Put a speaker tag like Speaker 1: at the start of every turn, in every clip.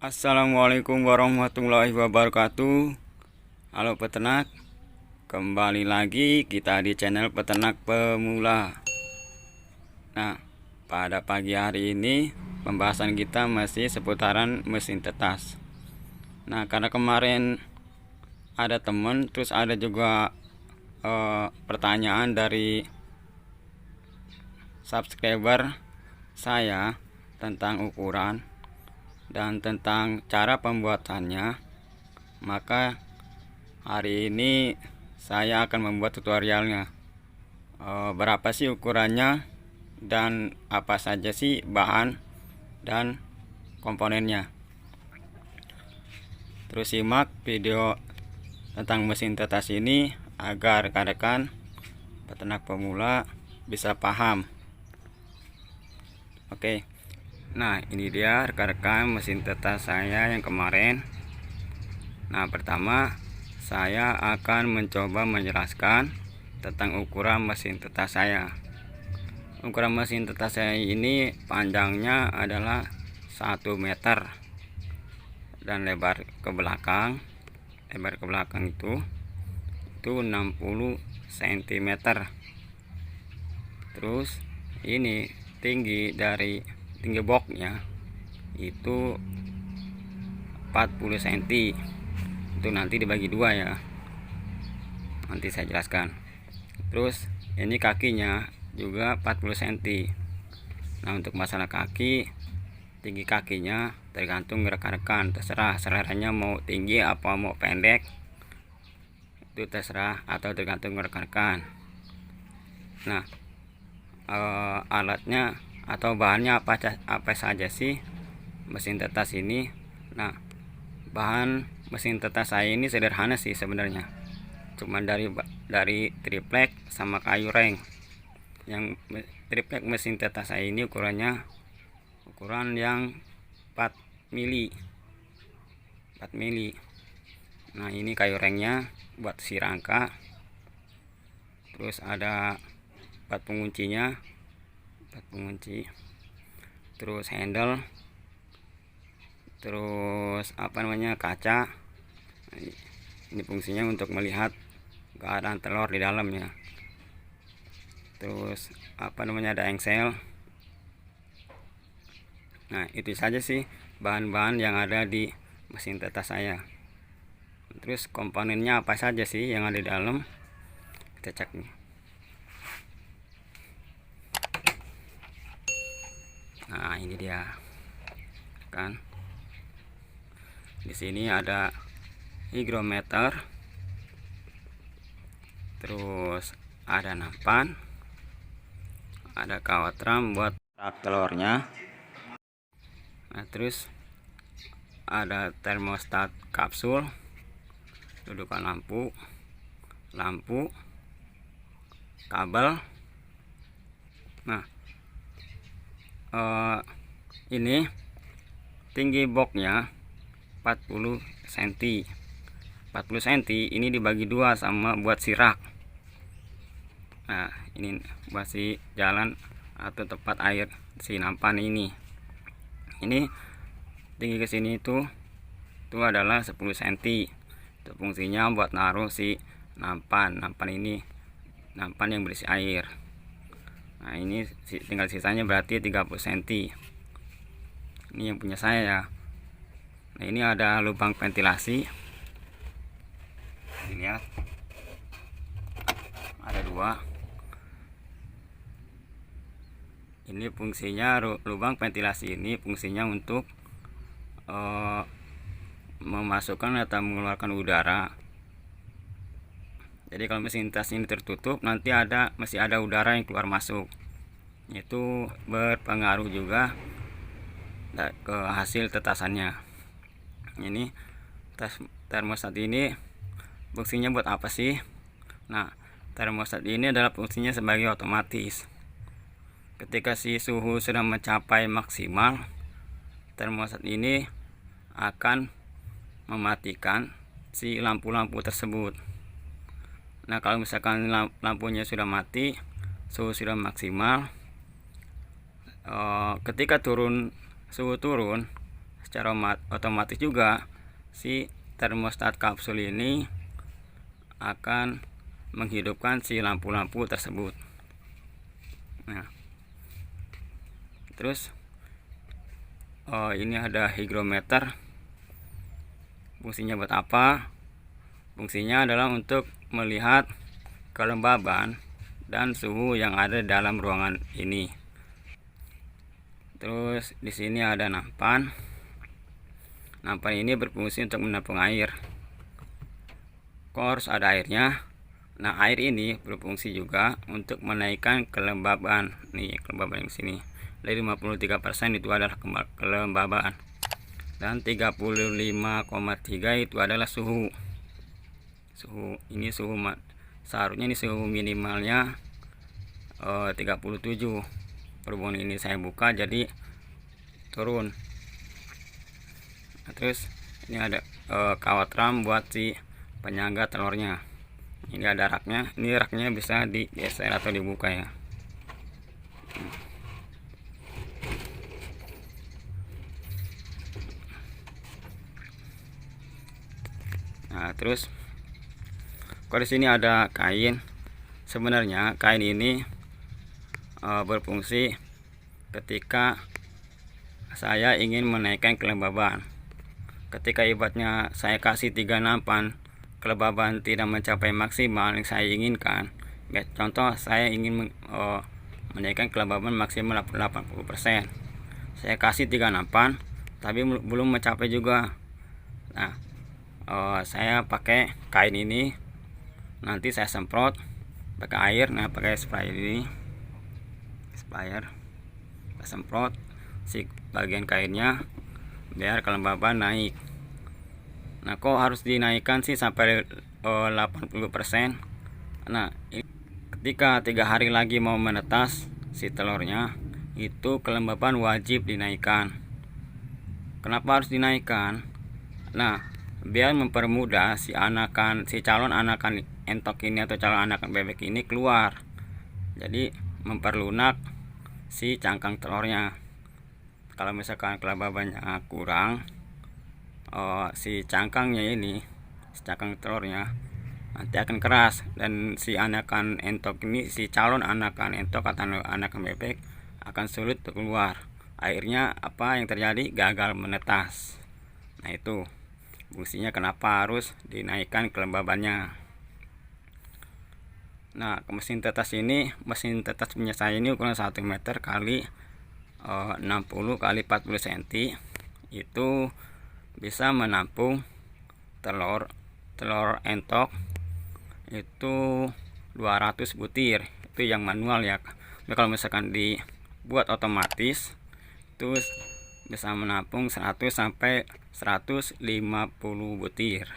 Speaker 1: Assalamualaikum warahmatullahi wabarakatuh. Halo peternak, kembali lagi kita di channel Peternak Pemula. Nah, pada pagi hari ini pembahasan kita masih seputaran mesin tetas. Nah, karena kemarin ada temen, terus ada juga pertanyaan dari subscriber saya tentang ukuran dan tentang cara pembuatannya, maka hari ini saya akan membuat tutorialnya. Berapa sih ukurannya dan apa saja sih bahan dan komponennya. Terus simak video tentang mesin tetas ini agar rekan-rekan peternak pemula bisa paham. Oke. Nah, ini dia rekan-rekan mesin tetas saya yang kemarin. Nah, pertama saya akan mencoba menjelaskan tentang ukuran mesin tetas saya. Ukuran mesin tetas saya ini panjangnya adalah 1 meter dan lebar ke belakang itu 60 cm. Terus ini tinggi boxnya itu 40 cm. Itu nanti dibagi dua ya, nanti saya jelaskan. Terus ini kakinya juga 40 cm. Nah, untuk masalah kaki, tinggi kakinya tergantung rekan-rekan, terserah seleranya mau tinggi apa mau pendek, itu terserah atau tergantung rekan-rekan. Nah, alatnya atau bahannya apa saja sih mesin tetas ini. Nah, bahan mesin tetas saya ini sederhana sih sebenarnya, cuma dari triplek sama kayu reng. Yang triplek mesin tetas saya ini ukuran yang 4 mili. Nah, ini kayu rengnya buat si rangka. Terus ada 4 penguncinya, terus handle, terus kaca. Ini fungsinya untuk melihat keadaan telur di dalam ya. Terus ada engsel. Nah, itu saja sih bahan-bahan yang ada di mesin tetas saya. Terus komponennya apa saja sih yang ada di dalam, kita cek nih. Nah, ini dia kan. Di sini ada hygrometer, terus ada nampan, ada kawat ram buat rak telurnya. Nah, terus ada termostat kapsul, dudukan lampu, kabel. Nah, ini tinggi boxnya 40 cm. 40 cm ini dibagi dua sama buat si rak. Nah, ini buat si jalan atau tempat air si nampan ini. Ini tinggi ke sini itu adalah 10 cm. Itu fungsinya buat naruh si nampan ini, nampan yang berisi air. Nah, ini tinggal sisanya berarti 30 cm. Ini yang punya saya ya. Nah, ini ada lubang ventilasi. Dilihat, ada 2. Ini fungsinya, lubang ventilasi ini fungsinya untuk memasukkan atau mengeluarkan udara. Jadi kalau mesin tetas ini tertutup, nanti masih ada udara yang keluar masuk. Itu berpengaruh juga ke hasil tetasannya. Ini termostat ini fungsinya buat apa sih? Nah, termostat ini adalah fungsinya sebagai otomatis. Ketika si suhu sudah mencapai maksimal, termostat ini akan mematikan si lampu-lampu tersebut. Nah, kalau misalkan lampunya sudah mati, suhu sudah maksimal, ketika suhu turun, secara otomatis juga si termostat kapsul ini akan menghidupkan si lampu-lampu tersebut. Nah, terus ini ada hygrometer. Fungsinya buat apa? Fungsinya adalah untuk melihat kelembaban dan suhu yang ada dalam ruangan ini. Terus di sini ada nampan. Nampan ini berfungsi untuk menampung air. Harus ada airnya. Nah, air ini berfungsi juga untuk menaikkan kelembaban. Nih, kelembaban yang sini. Dari 53% itu adalah kelembaban. Dan 35,3 itu adalah suhu. Ini suhu seharusnya ini suhu minimalnya 37. Berhubung ini saya buka jadi turun. Nah, terus ini ada kawat ram buat si penyangga telurnya. Ini ada raknya. Ini raknya bisa digeser atau dibuka ya. Nah, terus kalau di sini ada kain. Sebenarnya kain ini berfungsi ketika saya ingin menaikkan kelembaban. Ketika ibaratnya saya kasih 3 nampan, kelembaban tidak mencapai maksimal yang saya inginkan. Contoh, saya ingin menaikkan kelembaban maksimal 80%. Saya kasih 3 nampan, tapi belum mencapai juga. Nah, saya pakai kain ini, nanti saya semprot pakai air. Nah, pakai sprayer ini, sprayer, saya semprot si bagian kainnya biar kelembaban naik. Nah, kok harus dinaikkan sih sampai 80%? Nah, ketika 3 hari lagi mau menetas si telurnya, itu kelembaban wajib dinaikkan. Kenapa harus dinaikkan? Nah, biar mempermudah si calon anakan entok ini atau calon anakan bebek ini keluar. Jadi memperlunak si cangkang telurnya. Kalau misalkan kelembabannya kurang, si cangkangnya ini, si cangkang telurnya nanti akan keras, dan si anakan entok ini, si calon anakan entok atau anakan bebek akan sulit keluar. Akhirnya apa yang terjadi? Gagal menetas. Nah, itu fungsinya kenapa harus dinaikkan kelembabannya. Nah, mesin tetes punya saya ini ukuran 1 meter kali 60 kali 40 cm. Itu bisa menampung telur entok itu 200 butir. Itu yang manual ya. Nah, kalau misalkan dibuat otomatis itu bisa menampung 100 sampai 150 butir.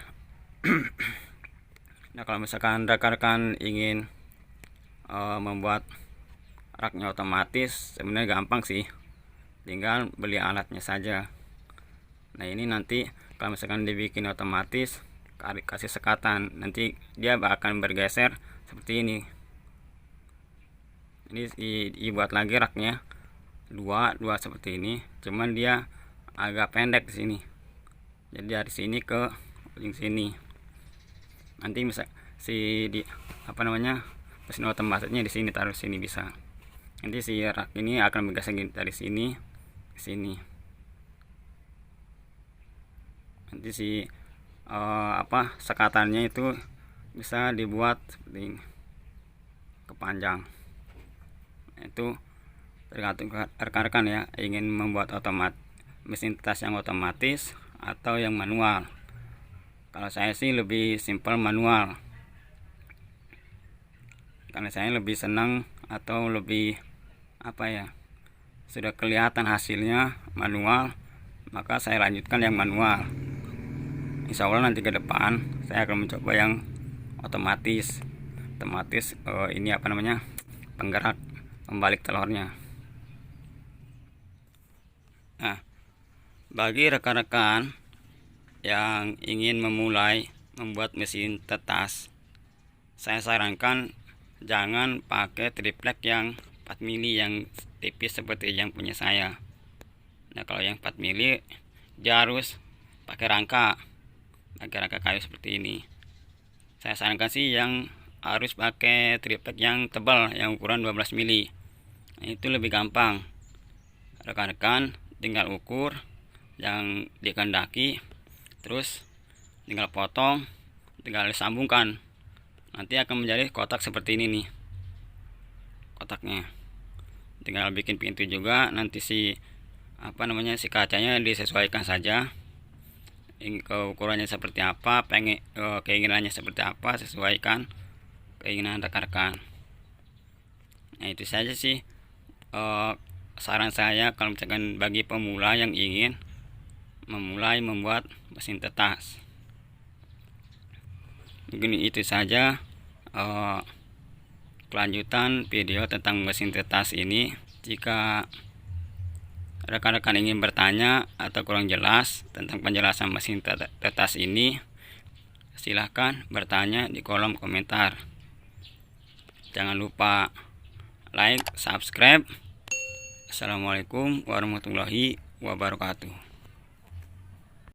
Speaker 1: Nah, kalau misalkan rekan-rekan ingin membuat raknya otomatis, sebenarnya gampang sih, tinggal beli alatnya saja. Nah, ini nanti kalau misalkan dibikin otomatis, kasih sekatan, nanti dia akan bergeser seperti ini. Ini dibuat lagi raknya dua seperti ini, cuman dia agak pendek di sini. Jadi dari sini ke ujung sini. Nanti bisa mesin otomatisnya di sini, taruh sini bisa. Nanti si rak ini akan bergeser dari sini ke sini. Nanti si sekatannya itu bisa dibuat seperti ini, kepanjang. Itu tergantung rekan-rekan ya, ingin membuat mesin tas yang otomatis atau yang manual. Kalau saya sih lebih simpel manual, karena saya lebih senang atau lebih sudah kelihatan hasilnya manual, maka saya lanjutkan yang manual. Insya Allah nanti ke depan saya akan mencoba yang otomatis. Ini penggerak pembalik telurnya. Nah, bagi rekan-rekan yang ingin memulai membuat mesin tetas, saya sarankan jangan pakai triplek yang 4 mili yang tipis seperti yang punya saya. Nah, kalau yang 4 mili dia harus pakai rangka kayu seperti ini. Saya sarankan sih yang harus pakai triplek yang tebal, yang ukuran 12 mili. Nah, itu lebih gampang. Rekan-rekan tinggal ukur yang dikehendaki, terus tinggal potong, tinggal disambungkan. Nanti akan menjadi kotak seperti ini nih kotaknya. Tinggal bikin pintu juga, nanti si kacanya disesuaikan saja. Ukurannya seperti apa, keinginannya seperti apa, sesuaikan keinginan rekan-rekan. Nah, itu saja sih saran saya kalau misalkan bagi pemula yang ingin memulai membuat mesin tetas. Mungkin itu saja kelanjutan video tentang mesin tetas ini. Jika rekan-rekan ingin bertanya atau kurang jelas tentang penjelasan mesin tetas ini, silahkan bertanya di kolom komentar. Jangan lupa like, subscribe. Assalamualaikum warahmatullahi wabarakatuh.